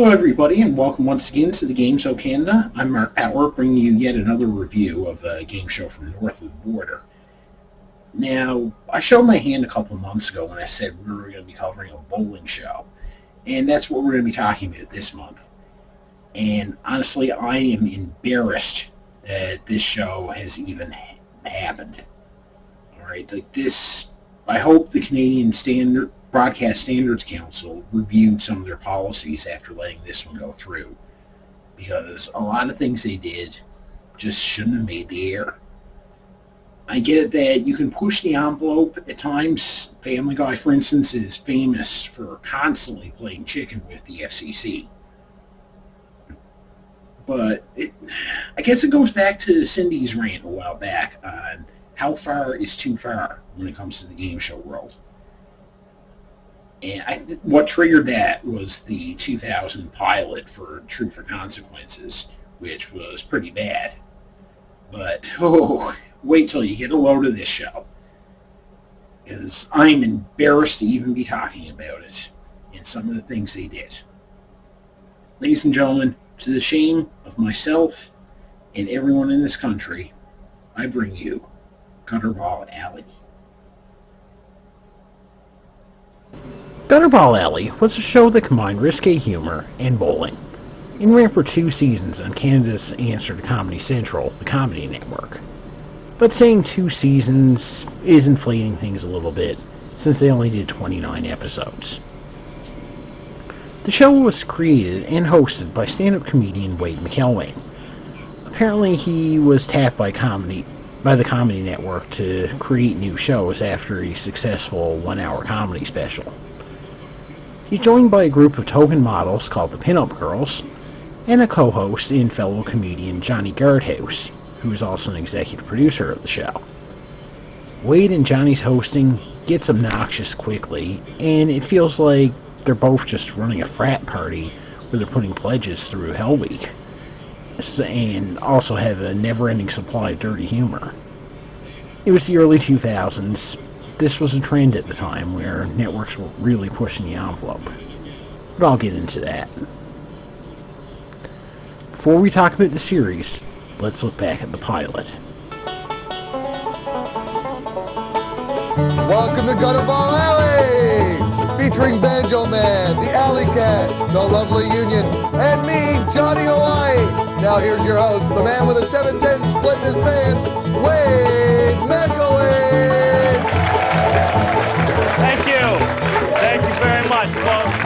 Hello everybody, and welcome once again to the Game Show Canada. I'm Marc Power, bringing you yet another review of a game show from north of the border. Now, I showed my hand a couple of months ago when I said we were going to be covering a bowling show, and that's what we're going to be talking about this month. And honestly, I am embarrassed that this show has even happened. Alright, like this, I hope the Canadian Broadcast Standards Council reviewed some of their policies after letting this one go through, because a lot of things they did just shouldn't have made the air. I get it that you can push the envelope at times. Family Guy, for instance, is famous for constantly playing chicken with the FCC. But I guess it goes back to Cindy's rant a while back on how far is too far when it comes to the game show world. And what triggered that was the 2000 pilot for Truth or Consequences, which was pretty bad. But, wait till you get a load of this show, because I'm embarrassed to even be talking about it and some of the things they did. Ladies and gentlemen, to the shame of myself and everyone in this country, I bring you Gutterball Alley. Gutterball Alley was a show that combined risque humor and bowling, and ran for 2 seasons on Canada's answer to Comedy Central, the Comedy Network. But saying 2 seasons is inflating things a little bit, since they only did 29 episodes. The show was created and hosted by stand-up comedian Wade McElwain. Apparently he was tapped by the Comedy Network to create new shows after a successful 1-hour comedy special. He's joined by a group of token models called the Pinup Girls, and a co-host and fellow comedian Johnny Guardhouse, who is also an executive producer of the show. Wade and Johnny's hosting gets obnoxious quickly, and it feels like they're both just running a frat party where they're putting pledges through Hell Week, and also have a never-ending supply of dirty humor. It was the early 2000s. This was a trend at the time where networks were really pushing the envelope. But I'll get into that. Before we talk about the series, let's look back at the pilot. Welcome to Gutterball Alley! Featuring Banjo Man, the Alley Cats, the Lovely Union, and me, Johnny Hawaii. Now here's your host, the man with a 710 split in his pants, Wade McElwain! Thank you. Thank you very much, folks.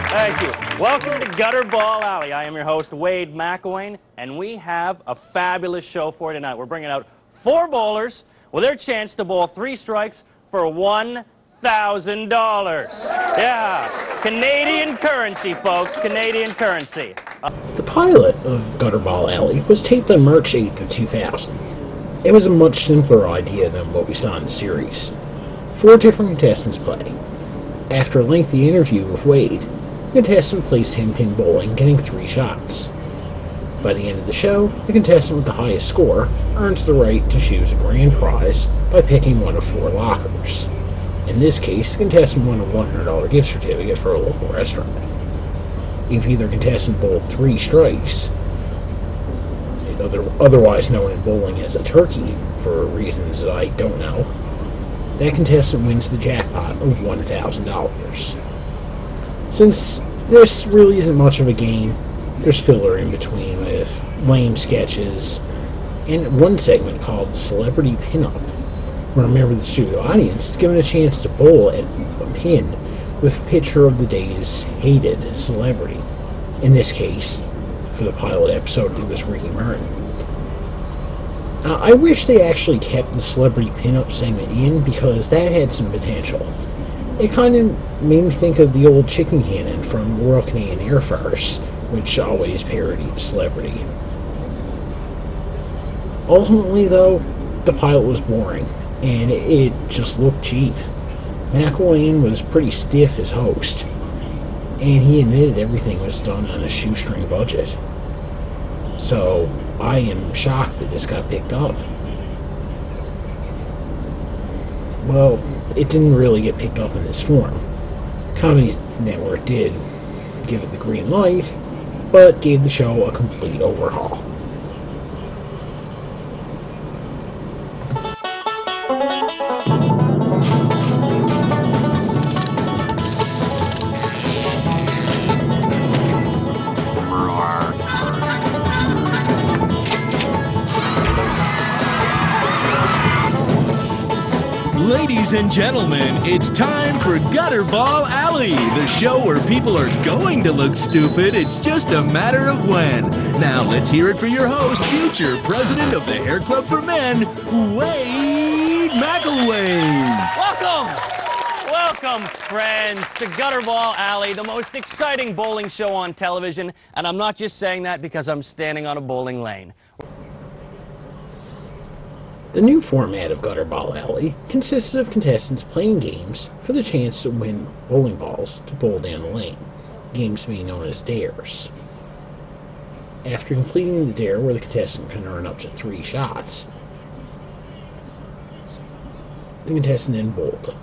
Thank you. Welcome to Gutterball Alley. I am your host, Wade McElwain, and we have a fabulous show for you tonight. We're bringing out 4 bowlers with their chance to bowl 3 strikes for $1,000. Yeah, Canadian currency, folks, Canadian currency. The pilot of Gutterball Alley was taped on March 8th of 2000. It was a much simpler idea than what we saw in the series. 4 different contestants play. After a lengthy interview with Wade, the contestant placed him pin bowling, getting 3 shots. By the end of the show, the contestant with the highest score earns the right to choose a grand prize by picking one of 4 lockers. In this case, the contestant won a $100 gift certificate for a local restaurant. If either contestant bowled 3 strikes, otherwise known in bowling as a turkey, for reasons that I don't know, that contestant wins the jackpot of $1,000. Since this really isn't much of a game, there's filler in between with lame sketches, and one segment called Celebrity Pinup, where a member of the studio audience is given a chance to bowl at a pin with a picture of the day's hated celebrity. In this case, for the pilot episode, it was Ricky Martin. I wish they actually kept the celebrity pinup segment in, because that had some potential. It kind of made me think of the old chicken cannon from Royal Canadian Air Force, which always parodied celebrity. Ultimately, though, the pilot was boring, and it just looked cheap. McElwain was pretty stiff as host, and he admitted everything was done on a shoestring budget. So I am shocked that this got picked up. Well, it didn't really get picked up in this form. Comedy Network did give it the green light, but gave the show a complete overhaul. Ladies and gentlemen, it's time for Gutterball Alley, the show where people are going to look stupid. It's just a matter of when. Now let's hear it for your host, future president of the Hair Club for Men, Wade McElwain. Welcome, friends, to Gutterball Alley, the most exciting bowling show on television. And I'm not just saying that because I'm standing on a bowling lane. The new format of Gutterball Alley consists of contestants playing games for the chance to win bowling balls to bowl down the lane, games being known as dares. After completing the dare, where the contestant can earn up to 3 shots, the contestant then bowled,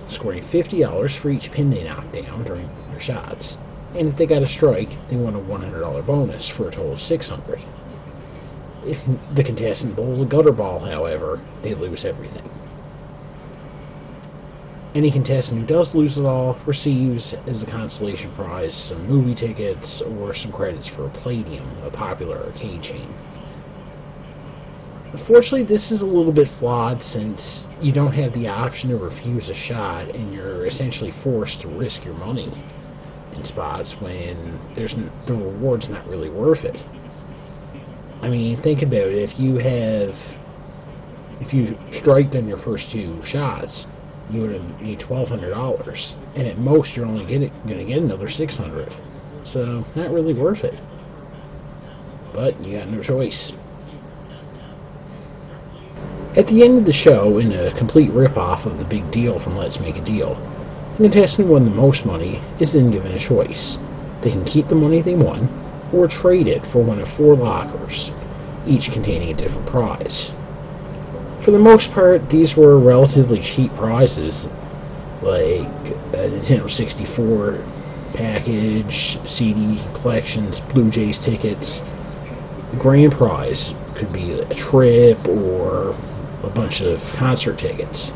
scoring $50 for each pin they knocked down during their shots, and if they got a strike, they won a $100 bonus for a total of $600. If the contestant bowls a gutter ball, however, they lose everything. Any contestant who does lose it all receives, as a consolation prize, some movie tickets or some credits for Palladium, a popular arcade chain. Unfortunately, this is a little bit flawed since you don't have the option to refuse a shot and you're essentially forced to risk your money in spots when the reward's not really worth it. I mean, think about it. If you striked on your first 2 shots, you would have made $1,200, and at most you're only going to get another $600. So, not really worth it. But you got no choice. At the end of the show, in a complete rip-off of the big deal from Let's Make a Deal, the contestant who won the most money is then given a choice. They can keep the money they won, or trade it for one of 4 lockers, each containing a different prize. For the most part, these were relatively cheap prizes, like a Nintendo 64 package, CD collections, Blue Jays tickets. The grand prize could be a trip or a bunch of concert tickets.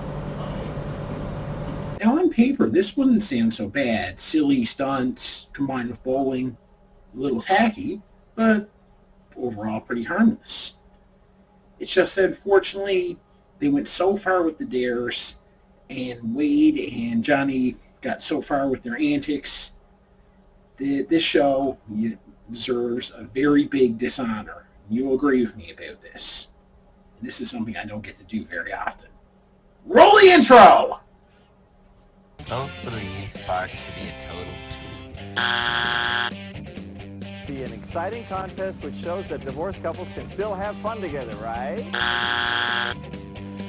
Now on paper, this wouldn't sound so bad. Silly stunts combined with bowling. A little tacky, but overall pretty harmless. It's just that, unfortunately, they went so far with the dares, and Wade and Johnny got so far with their antics that this show deserves a very big dishonor. You'll agree with me about this. And this is something I don't get to do very often. Roll the intro! Both 3 sparks to be a total 2. Be an exciting contest which shows that divorced couples can still have fun together, right?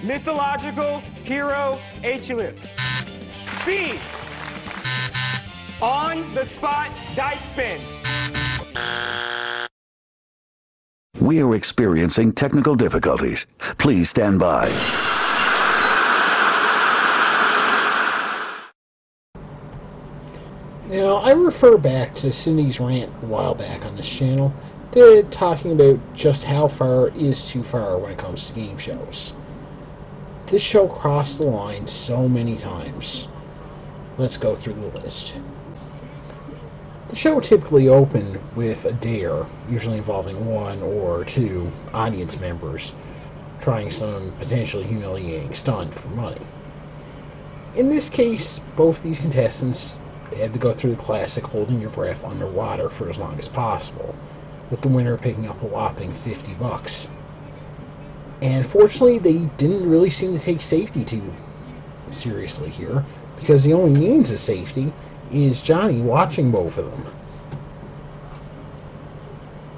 Mythological hero H-list. C. On the spot dice spin. We are experiencing technical difficulties. Please stand by. Now, I refer back to Cindy's rant a while back on this channel, talking about just how far is too far when it comes to game shows. This show crossed the line so many times. Let's go through the list. The show typically opened with a dare, usually involving 1 or 2 audience members trying some potentially humiliating stunt for money. In this case, both these contestants had to go through the classic holding your breath underwater for as long as possible, with the winner picking up a whopping $50. And fortunately, they didn't really seem to take safety too seriously here, because the only means of safety is Johnny watching both of them.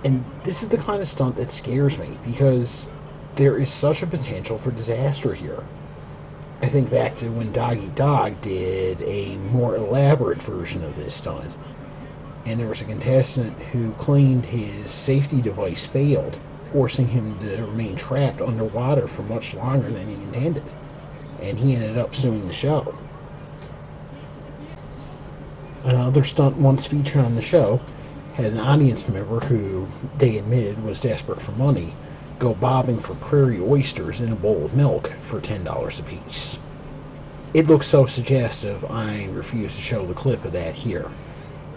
And this is the kind of stunt that scares me, because there is such a potential for disaster here. I think back to when Dog Eat Dog did a more elaborate version of this stunt, and there was a contestant who claimed his safety device failed, forcing him to remain trapped underwater for much longer than he intended, and he ended up suing the show. Another stunt once featured on the show had an audience member who they admitted was desperate for money go bobbing for prairie oysters in a bowl of milk for $10 a piece. It looks so suggestive, I refuse to show the clip of that here.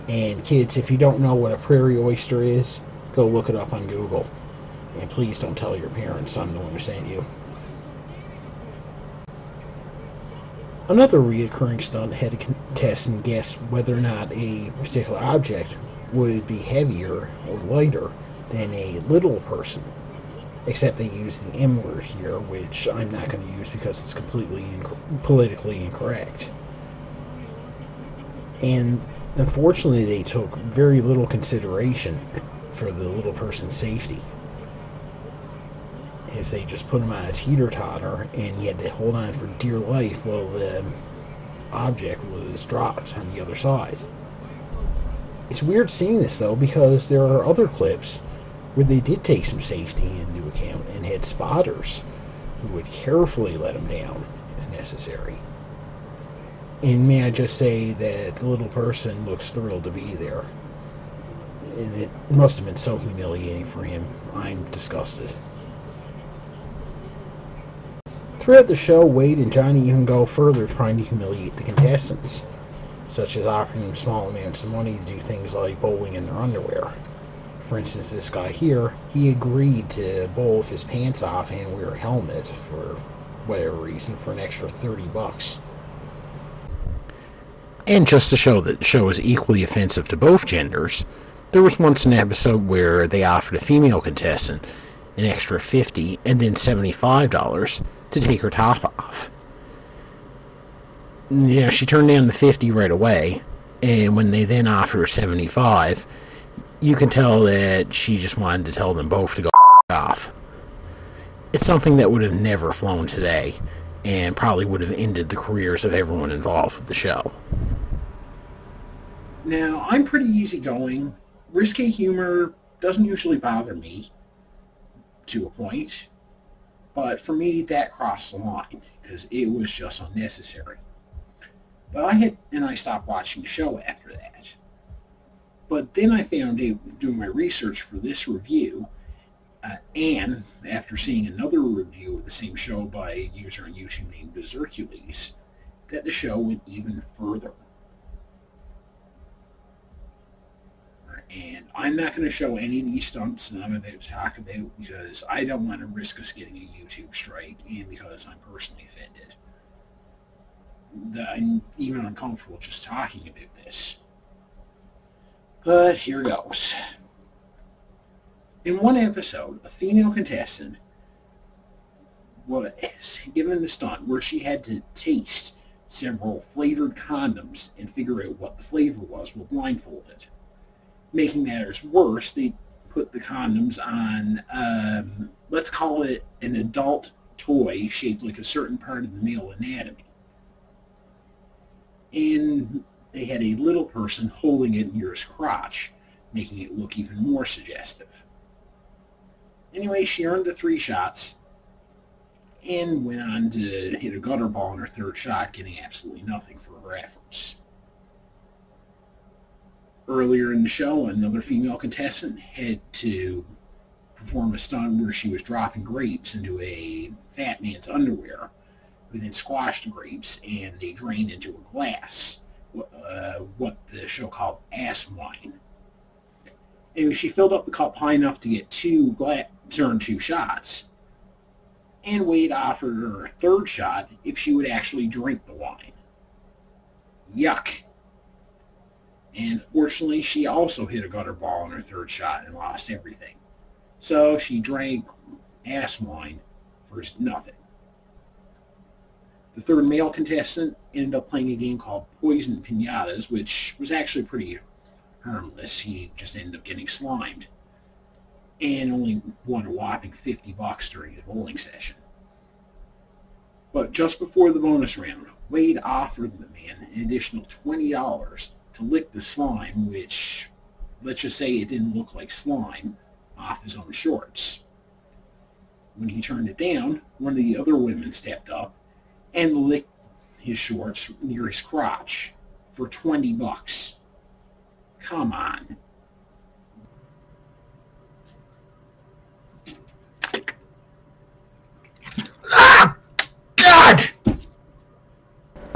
And kids, if you don't know what a prairie oyster is, go look it up on Google. And please don't tell your parents, I don't understand you. Another reoccurring stunt had a contestant guess whether or not a particular object would be heavier or lighter than a little person. Except they use the M word here, which I'm not going to use because it's completely politically incorrect. And unfortunately, they took very little consideration for the little person's safety, as they just put him on a teeter-totter, and he had to hold on for dear life while the object was dropped on the other side. It's weird seeing this, though, because there are other clips where they did take some safety into account and had spotters who would carefully let him down if necessary. And may I just say that the little person looks thrilled to be there. And it must have been so humiliating for him. I'm disgusted. Throughout the show, Wade and Johnny even go further trying to humiliate the contestants, such as offering them small amounts of money to do things like bowling in their underwear. For instance, this guy here, he agreed to bowl with his pants off and wear a helmet for whatever reason for an extra $30. And just to show that the show is equally offensive to both genders, there was once an episode where they offered a female contestant an extra $50 and then $75 to take her top off. Yeah, she turned down the $50 right away, and when they then offered her $75, you can tell that she just wanted to tell them both to go off. It's something that would have never flown today, and probably would have ended the careers of everyone involved with the show. Now, I'm pretty easygoing. Risque humor doesn't usually bother me, to a point, but for me, that crossed the line, because it was just unnecessary. But I stopped watching the show after that. But then I found out, doing my research for this review, and after seeing another review of the same show by a user on YouTube named Bersercules, that the show went even further. And I'm not going to show any of these stunts that I'm about to talk about because I don't want to risk us getting a YouTube strike, and because I'm personally offended. I'm even uncomfortable just talking about this. But here goes. In one episode, a female contestant was given the stunt where she had to taste several flavored condoms and figure out what the flavor was while blindfolded. Making matters worse, they put the condoms on, let's call it an adult toy shaped like a certain part of the male anatomy. And they had a little person holding it near his crotch, making it look even more suggestive. Anyway, she earned the 3 shots and went on to hit a gutter ball in her 3rd shot, getting absolutely nothing for her efforts. Earlier in the show, another female contestant had to perform a stunt where she was dropping grapes into a fat man's underwear, who then squashed the grapes and they drained into a glass, what the show called ass wine. Anyway, she filled up the cup high enough to get 2 shots, and Wade offered her a 3rd shot if she would actually drink the wine. Yuck. And fortunately, she also hit a gutter ball in her 3rd shot and lost everything. So she drank ass wine for nothing. The 3rd male contestant ended up playing a game called Poison Pinatas, which was actually pretty harmless. He just ended up getting slimed and only won a whopping $50 during the bowling session. But just before the bonus round, Wade offered the man an additional $20 to lick the slime, which, let's just say it didn't look like slime, off his own shorts. When he turned it down, one of the other women stepped up and licked his shorts near his crotch for $20. Come on.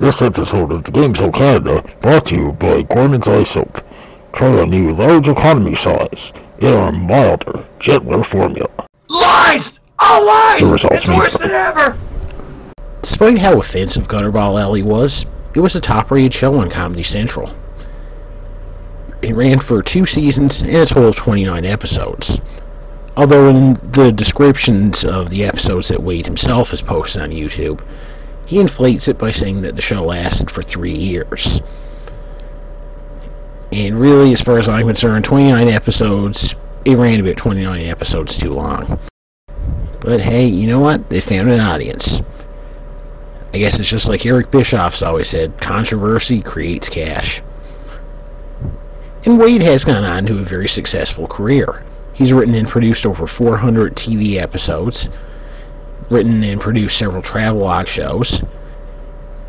This episode of the Game Show Canada brought to you by Gorman's Eye Soap. Try our new large economy size in our milder, gentler formula. Lies! All lies! The results It's worse than ever! Despite how offensive Gutterball Alley was, it was a top-rated show on Comedy Central. It ran for 2 seasons and a total of 29 episodes. Although in the descriptions of the episodes that Wade himself has posted on YouTube, he inflates it by saying that the show lasted for 3 years. And really, as far as I'm concerned, 29 episodes, it ran about 29 episodes too long. But hey, you know what? They found an audience. I guess it's just like Eric Bischoff's always said, controversy creates cash. And Wade has gone on to a very successful career. He's written and produced over 400 TV episodes, written and produced several travelogue shows,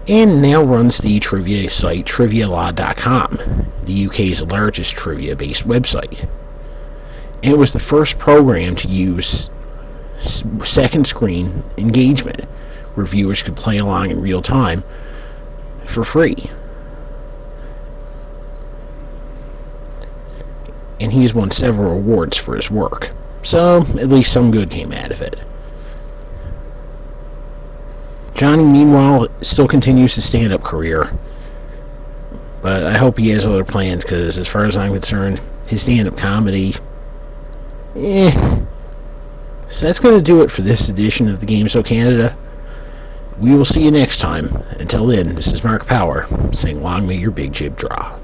and now runs the trivia site trivialaw.com, the UK's largest trivia-based website. And it was the first program to use second screen engagement, where viewers could play along in real time for free. And he's won several awards for his work, so at least some good came out of it. Johnny, meanwhile, still continues his stand-up career, but I hope he has other plans, because as far as I'm concerned, his stand-up comedy, So that's going to do it for this edition of the Game Show Canada. We will see you next time. Until then, this is Marc Power, saying long may your big jib draw.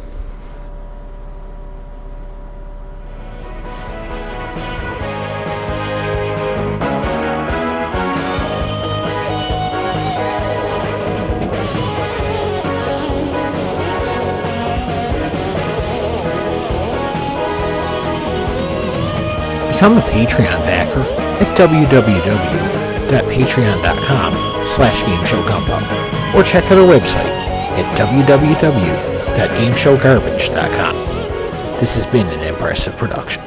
Become a Patreon backer at www.patreon.com/GameShowGumbo, or check out our website at www.gameshowgarbage.com. This has been an impressive production.